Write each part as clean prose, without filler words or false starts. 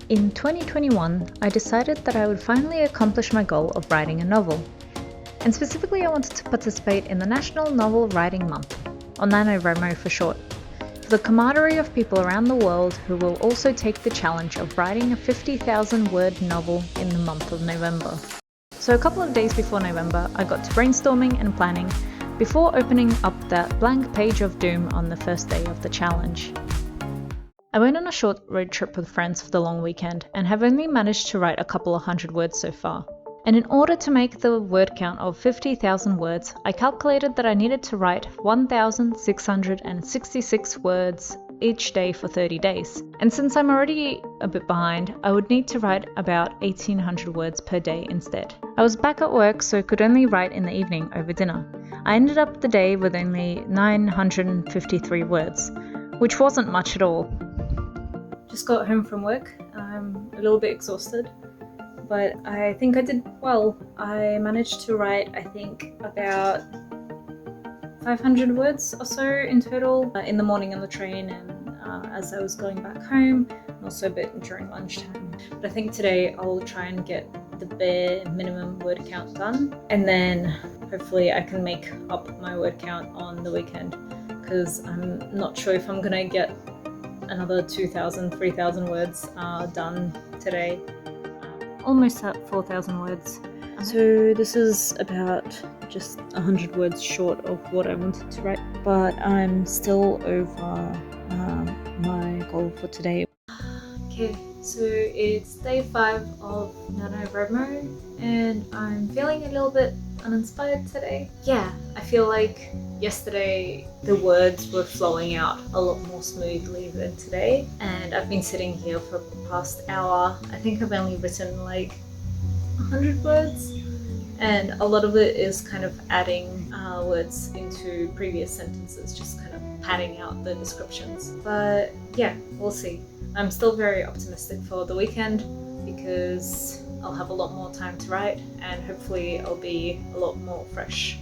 In 2021, I decided that I would finally accomplish my goal of writing a novel. And specifically, I wanted to participate in the National Novel Writing Month, or NaNoWriMo for short, for the camaraderie of people around the world who will also take the challenge of writing a 50,000-word novel in the month of November. So a couple of days before November, I got to brainstorming and planning before opening up that blank page of doom on the first day of the challenge. I went on a short road trip with friends for the long weekend and have only managed to write a couple of hundred words so far. And in order to make the word count of 50,000 words, I calculated that I needed to write 1,666 words each day for 30 days. And since I'm already a bit behind, I would need to write about 1,800 words per day instead. I was back at work, so could only write in the evening over dinner. I ended up the day with only 953 words, which wasn't much at all. Just got home from work. I'm a little bit exhausted, but I think I did well. I managed to write, I think, about 500 words or so in total in the morning on the train and as I was going back home, and also a bit during lunchtime. But I think today I'll try and get the bare minimum word count done, and then hopefully I can make up my word count on the weekend, because I'm not sure if I'm gonna get another 2,000, 3,000 words done today. Almost at 4,000 words. So this is about just 100 words short of what I wanted to write, but I'm still over my goal for today. Okay, so it's day 5 of NaNoWriMo, and I'm feeling a little bit uninspired today. Yeah, I feel like yesterday the words were flowing out a lot more smoothly than today, and I've been sitting here for the past hour. I think I've only written like 100 words, and a lot of it is kind of adding words into previous sentences, just kind of padding out the descriptions. But yeah, we'll see. I'm still very optimistic for the weekend because I'll have a lot more time to write, and hopefully I'll be a lot more fresh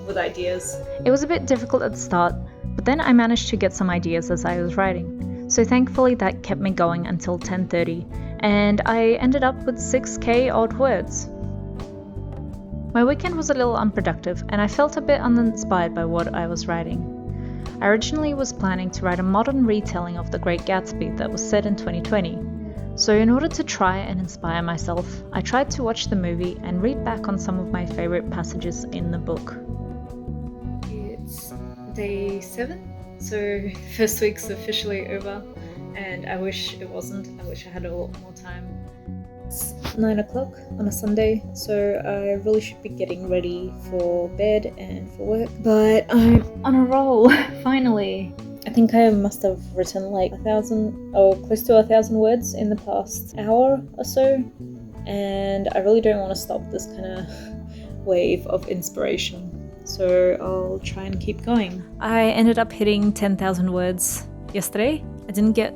with ideas. It was a bit difficult at the start, but then I managed to get some ideas as I was writing. So thankfully that kept me going until 10:30, and I ended up with 6k odd words. My weekend was a little unproductive, and I felt a bit uninspired by what I was writing. I originally was planning to write a modern retelling of The Great Gatsby that was set in 2020. So in order to try and inspire myself, I tried to watch the movie and read back on some of my favorite passages in the book. It's day 7, so the first week's officially over, and I wish it wasn't. I wish I had a lot more time. It's 9 o'clock on a Sunday, so I really should be getting ready for bed and for work, but I'm on a roll, finally. I think I must have written like 1,000 or close to 1,000 words in the past hour or so, and I really don't want to stop this kind of wave of inspiration, so I'll try and keep going. I ended up hitting 10,000 words yesterday. I didn't get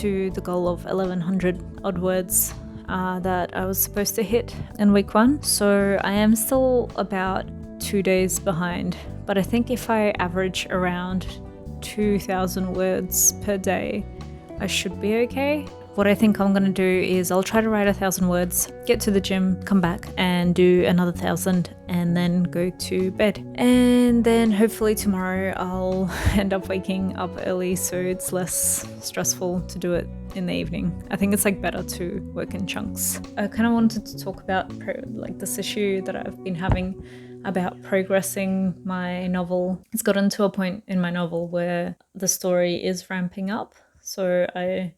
to the goal of 1,100 odd words that I was supposed to hit in week 1, so I am still about 2 days behind, but I think if I average around 2,000 words per day, I should be okay. What I think I'm gonna do is I'll try to write 1,000 words, get to the gym, come back and do another 1,000, and then go to bed. And then hopefully tomorrow I'll end up waking up early, so it's less stressful to do it in the evening. I think it's like better to work in chunks. I kind of wanted to talk about this issue that I've been having about progressing my novel. It's gotten to a point in my novel where the story is ramping up. So I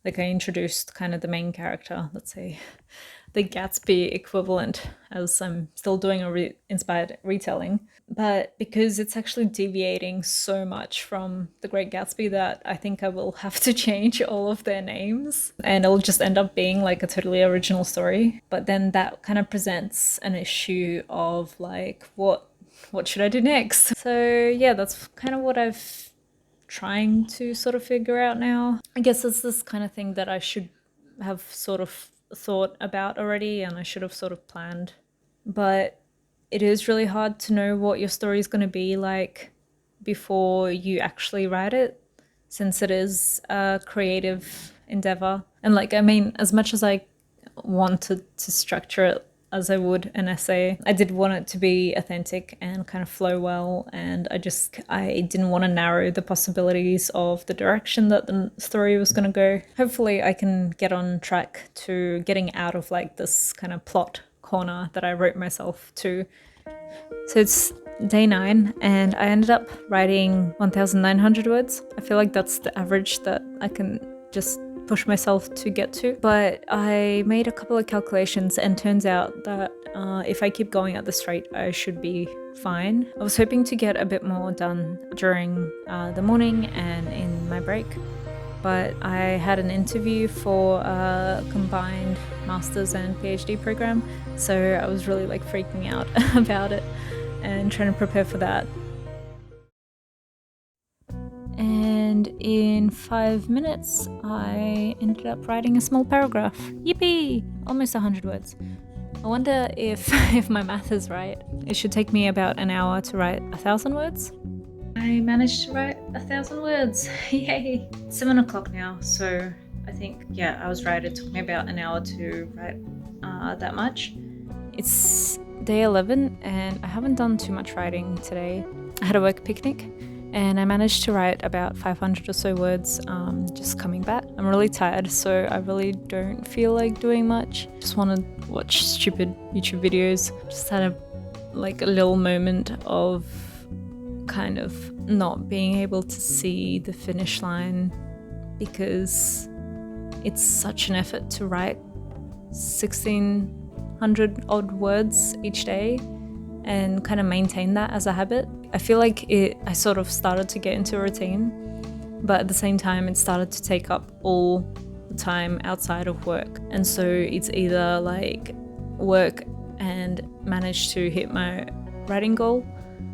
introduced kind of the main character, let's say the Gatsby equivalent, as I'm still doing a inspired retelling. But because it's actually deviating so much from The Great Gatsby that I think I will have to change all of their names, and it'll just end up being like a totally original story. But then that kind of presents an issue of like, what should I do next? So yeah, that's kind of what I've trying to sort of figure out now. I guess it's this kind of thing that I should have sort of thought about already, and I should have sort of planned. But it is really hard to know what your story is going to be like before you actually write it, since it is a creative endeavor. And like, I mean, as much as I wanted to structure it as I would an essay, I did want it to be authentic and kind of flow well, and I didn't want to narrow the possibilities of the direction that the story was going to go. Hopefully I can get on track to getting out of like this kind of plot corner that I wrote myself to. So it's day 9 and I ended up writing 1,900 words. I feel like that's the average that I can just push myself to get to. But I made a couple of calculations and turns out that if I keep going at this rate, I should be fine. I was hoping to get a bit more done during the morning and in my break, but I had an interview for a combined master's and PhD program, so I was really like freaking out about it and trying to prepare for that. And in 5 minutes, I ended up writing a small paragraph. Yippee! Almost 100 words. I wonder if my math is right. It should take me about an hour to write 1,000 words. I managed to write 1,000 words. Yay! It's 7 o'clock now, so I think, yeah, I was right. It took me about an hour to write that much. It's day 11 and I haven't done too much writing today. I had a work picnic and I managed to write about 500 or so words just coming back. I'm really tired, so I really don't feel like doing much. Just want to watch stupid YouTube videos. Just had a little moment of kind of not being able to see the finish line because it's such an effort to write 1,600 odd words each day and kind of maintain that as a habit. I feel like I sort of started to get into a routine, but at the same time it started to take up all the time outside of work. And so it's either like work and manage to hit my writing goal,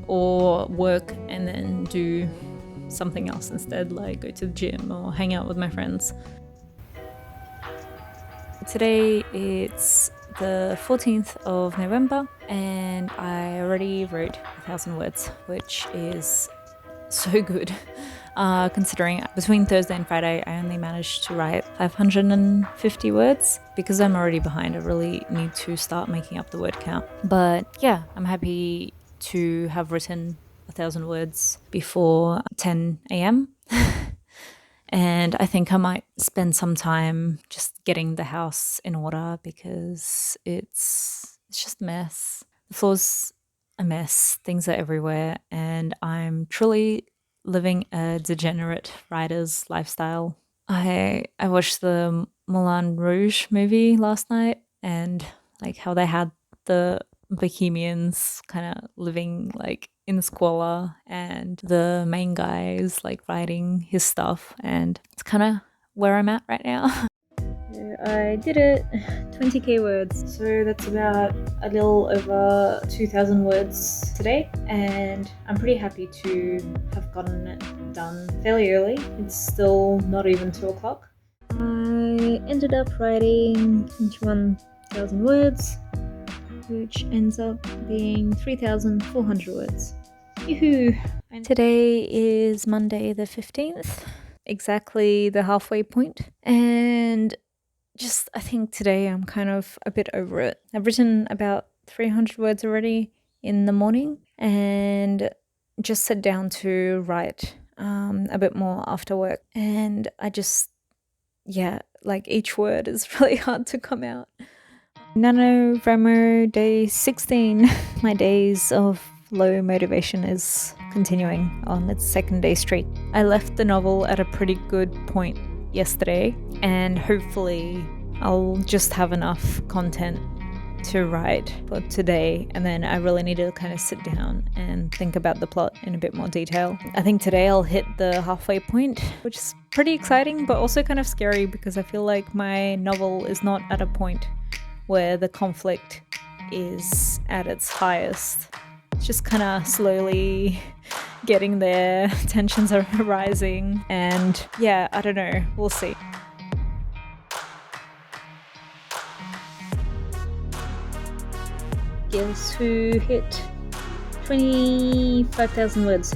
or work and then do something else instead, like go to the gym or hang out with my friends. Today it's the 14th of November and I already wrote 1,000 words, which is so good. Considering between Thursday and Friday I only managed to write 550 words. Because I'm already behind, I really need to start making up the word count. But yeah, I'm happy to have written 1,000 words before 10 a.m. And I think I might spend some time just getting the house in order because it's just a mess. The floor's a mess, things are everywhere, and I'm truly living a degenerate writer's lifestyle. I watched the Moulin Rouge movie last night, and like how they had the bohemians kind of living like in squalor and the main guy is like writing his stuff, and it's kind of where I'm at right now. I did it, 20k words, so that's about a little over 2,000 words today, and I'm pretty happy to have gotten it done fairly early. It's still not even 2 o'clock. I ended up writing 21,000 words, which ends up being 3,400 words. Yoo-hoo! Today is Monday the 15th, exactly the halfway point, and just I think today I'm kind of a bit over it. I've written about 300 words already in the morning and just sat down to write a bit more after work, and I just, yeah, like each word is really hard to come out. NaNoWriMo day 16. My days of low motivation is continuing on its second day straight. I left the novel at a pretty good point yesterday, and hopefully I'll just have enough content to write for today, and then I really need to kind of sit down and think about the plot in a bit more detail. I think today I'll hit the halfway point, which is pretty exciting but also kind of scary because I feel like my novel is not at a point where the conflict is at its highest. It's just kind of slowly getting there, tensions are rising, and yeah, I don't know, we'll see. Guess who hit 25,000 words?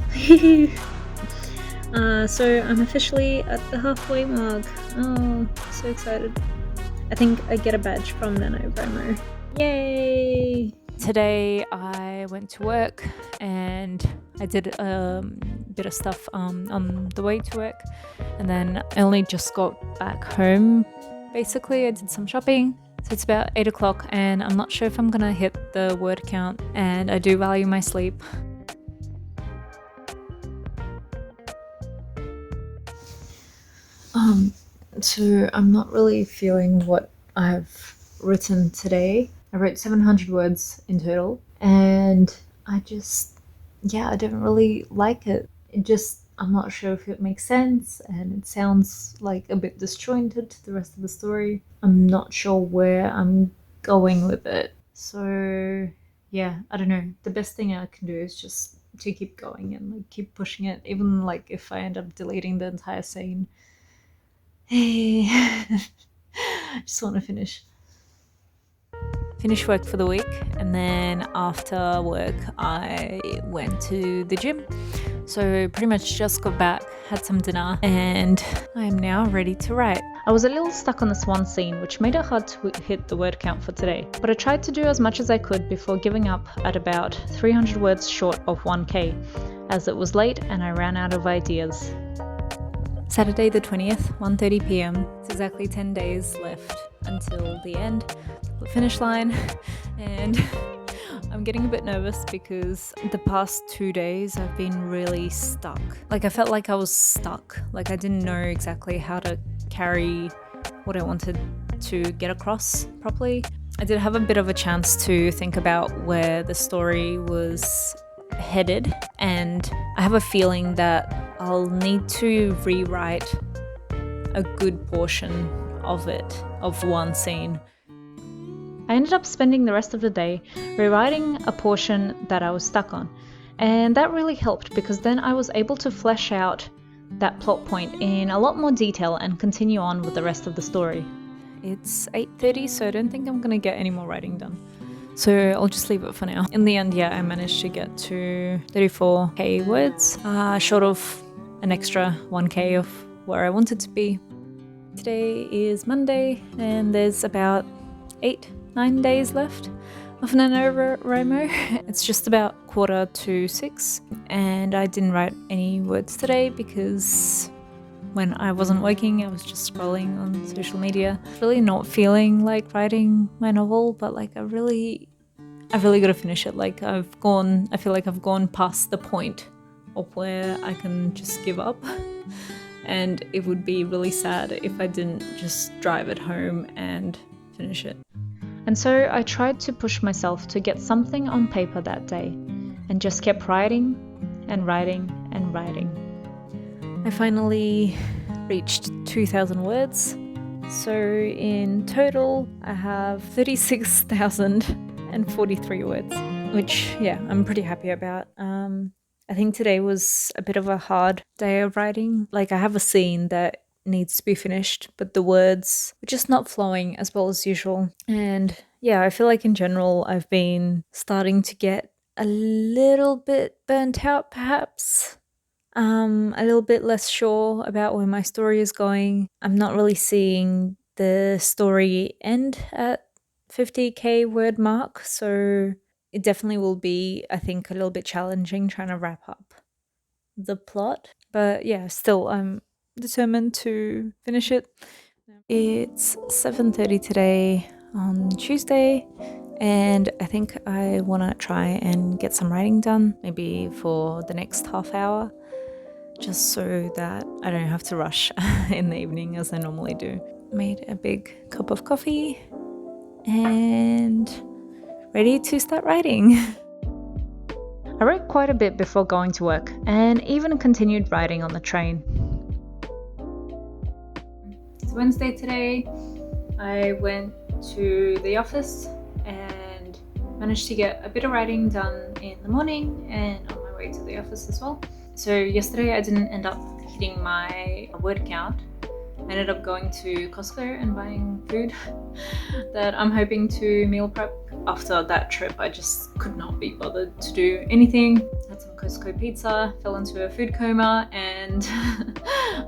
So I'm officially at the halfway mark. Oh, so excited. I think I get a badge from NaNoWriMo. Yay! Today I went to work and I did a bit of stuff on the way to work, and then I only just got back home. Basically, I did some shopping. So it's about 8 o'clock and I'm not sure if I'm gonna hit the word count, and I do value my sleep. So I'm not really feeling what I've written today. I wrote 700 words in total, and I didn't really like it. I'm not sure if it makes sense, and it sounds like a bit disjointed to the rest of the story. I'm not sure where I'm going with it. So yeah, I don't know. The best thing I can do is just to keep going and like keep pushing it, even like if I end up deleting the entire scene. Hey, I just want to finish work for the week, and then after work I went to the gym. So pretty much just got back, had some dinner, and I am now ready to write. I was a little stuck on this one scene, which made it hard to hit the word count for today, but I tried to do as much as I could before giving up at about 300 words short of 1k, as it was late and I ran out of ideas. Saturday the 20th, 1:30 p.m. It's exactly 10 days left until the end, the finish line, and I'm getting a bit nervous because the past 2 days I've been really stuck. Like I felt like I was stuck, like I didn't know exactly how to carry what I wanted to get across properly. I did have a bit of a chance to think about where the story was headed, and I have a feeling that I'll need to rewrite a good portion of it, of one scene. I ended up spending the rest of the day rewriting a portion that I was stuck on, and that really helped because then I was able to flesh out that plot point in a lot more detail and continue on with the rest of the story. It's 8:30, so I don't think I'm gonna get any more writing done. So I'll just leave it for now. In the end, yeah, I managed to get to 34k words, short of an extra 1k of where I wanted to be. Today is Monday, and there's about 8-9 days left of NaNoWriMo. It's just about 5:45, and I didn't write any words today because when I wasn't working, I was just scrolling on social media. Really not feeling like writing my novel, but like I've really got to finish it. Like I feel like I've gone past the point of where I can just give up. And it would be really sad if I didn't just drive it home and finish it. And so I tried to push myself to get something on paper that day, and just kept writing and writing and writing. I finally reached 2,000 words. So in total, I have 36,043 words, which, yeah, I'm pretty happy about. I think today was a bit of a hard day of writing. Like I have a scene that needs to be finished, but the words were just not flowing as well as usual. And yeah, I feel like in general, I've been starting to get a little bit burnt out, perhaps. A little bit less sure about where my story is going. I'm not really seeing the story end at 50k word mark, so it definitely will be, I think, a little bit challenging trying to wrap up the plot. But yeah, still, I'm determined to finish it. It's 7:30 today on Tuesday, and I think I want to try and get some writing done, maybe for the next half hour, just so that I don't have to rush in the evening as I normally do. Made a big cup of coffee and ready to start writing. I wrote quite a bit before going to work, and even continued writing on the train. It's Wednesday today. I went to the office and managed to get a bit of writing done in the morning and on my way to the office as well. So yesterday I didn't end up hitting my word count, I ended up going to Costco and buying food that I'm hoping to meal prep. After that trip, I just could not be bothered to do anything. Had some Costco pizza, fell into a food coma, and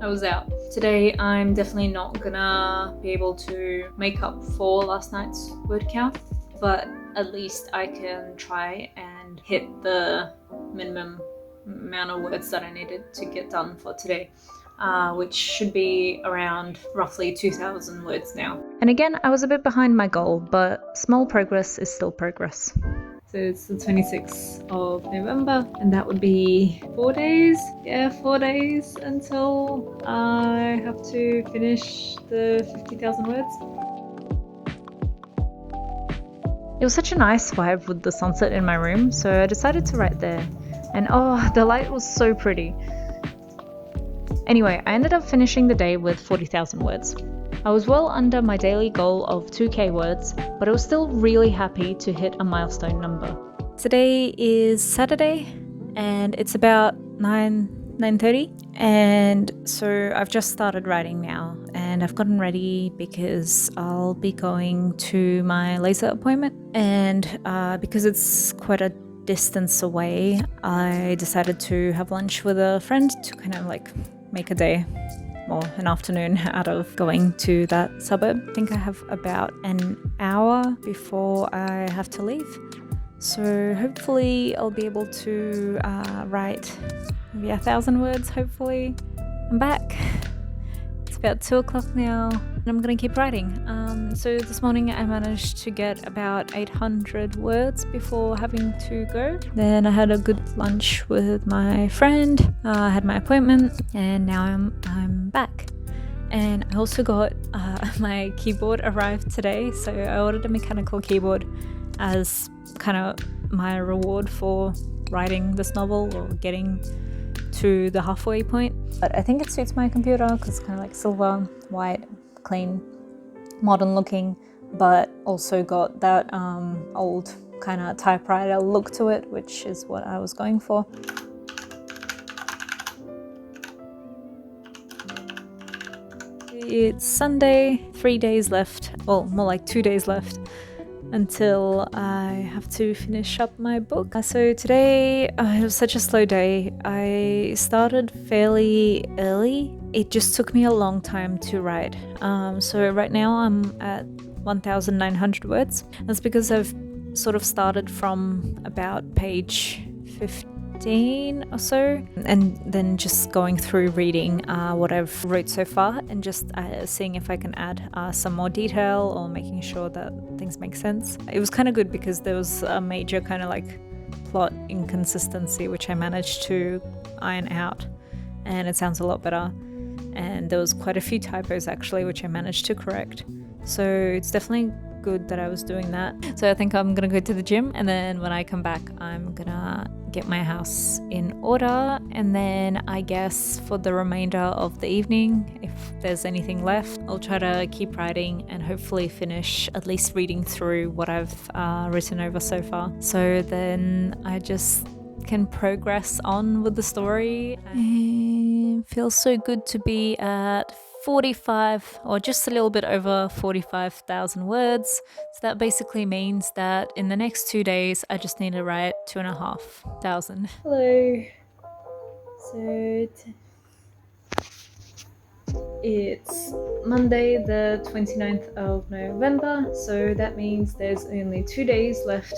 I was out. Today, I'm definitely not gonna be able to make up for last night's word count, but at least I can try and hit the minimum amount of words that I needed to get done for today. Which should be around roughly 2,000 words now. And again, I was a bit behind my goal, but small progress is still progress. So it's the 26th of November, and that would be 4 days. Yeah, 4 days until I have to finish the 50,000 words. It was such a nice vibe with the sunset in my room, so I decided to write there. And oh, the light was so pretty. Anyway, I ended up finishing the day with 40,000 words. I was well under my daily goal of 2k words, but I was still really happy to hit a milestone number. Today is Saturday, and it's about 9:30, and so I've just started writing now, and I've gotten ready because I'll be going to my laser appointment, and because it's quite a distance away, I decided to have lunch with a friend to kind of like make a day or an afternoon out of going to that suburb. I think I have about an hour before I have to leave. So hopefully I'll be able to write maybe 1,000 words, hopefully. I'm back. It's about 2 o'clock now, and I'm gonna keep writing. So this morning I managed to get about 800 words before having to go. Then I had a good lunch with my friend, I had my appointment, and now I'm back. And I also got my keyboard arrived today, so I ordered a mechanical keyboard as kind of my reward for writing this novel or getting to the halfway point. But I think it suits my computer because it's kind of like silver, white, clean, modern looking, but also got that old kind of typewriter look to it, which is what I was going for. It's Sunday, 3 days left, well, more like 2 days left until I have to finish up my book. So today it was such a slow day. I started fairly early. It just took me a long time to write. So right now I'm at 1,900 words. That's because I've sort of started from about page 15 or so, and then just going through reading what I've wrote so far and just seeing if I can add some more detail or making sure that things make sense. It was kind of good because there was a major kind of like plot inconsistency which I managed to iron out, and it sounds a lot better. And there was quite a few typos actually which I managed to correct. So it's definitely good that I was doing that. So I think I'm gonna go to the gym, and then when I come back I'm gonna get my house in order, and then I guess for the remainder of the evening, if there's anything left, I'll try to keep writing and hopefully finish at least reading through what I've written over so far. So then I just can progress on with the story. It feels so good to be at 45 or just a little bit over 45,000 words. So that basically means that in the next 2 days I just need to write 2,500. Hello. So it's Monday the 29th of November, so that means there's only 2 days left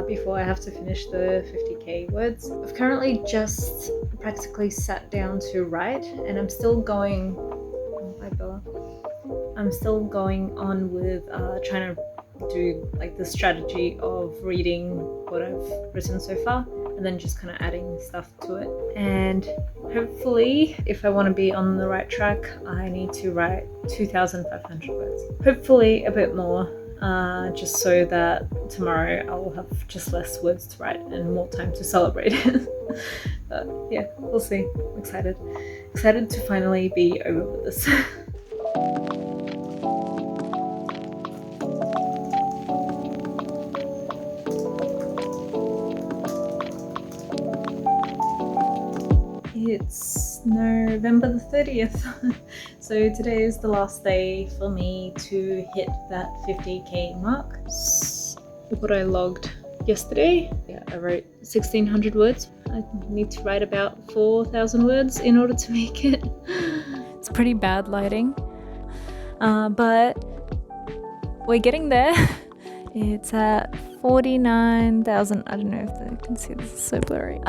before I have to finish the 50k words. I've currently just practically sat down to write, and I'm still going on with trying to do like the strategy of reading what I've written so far and then just kind of adding stuff to it. And hopefully, if I want to be on the right track, I need to write 2,500 words. Hopefully a bit more, just so that tomorrow I'll have just less words to write and more time to celebrate. But yeah, we'll see. I'm excited to finally be over with this. It's November the 30th, so So today is the last day for me to hit that 50k mark. Look what I logged yesterday. Yeah, I wrote 1600 words. I need to write about 4,000 words in order to make it. It's pretty bad lighting, but we're getting there. It's at 49,000. I don't know if they can see, this is so blurry.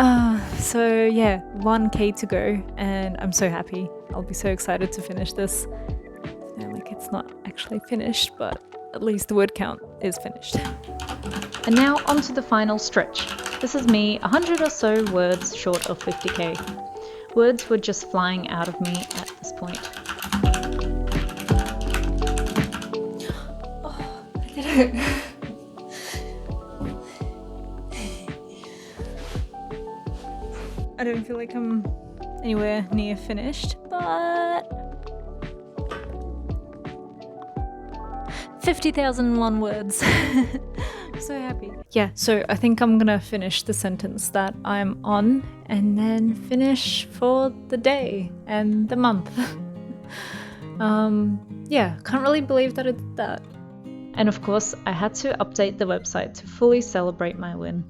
So yeah, 1k to go, and I'm so happy. I'll be so excited to finish this. Like, it's not actually finished, but at least the word count is finished. And now onto the final stretch. This is me 100 or so words short of 50k. Words were just flying out of me at this point. Oh, I did it. I don't feel like I'm anywhere near finished, but 50,001 words. I'm so happy. Yeah, so I think I'm gonna finish the sentence that I'm on and then finish for the day and the month. Yeah, can't really believe that I did that. And of course, I had to update the website to fully celebrate my win.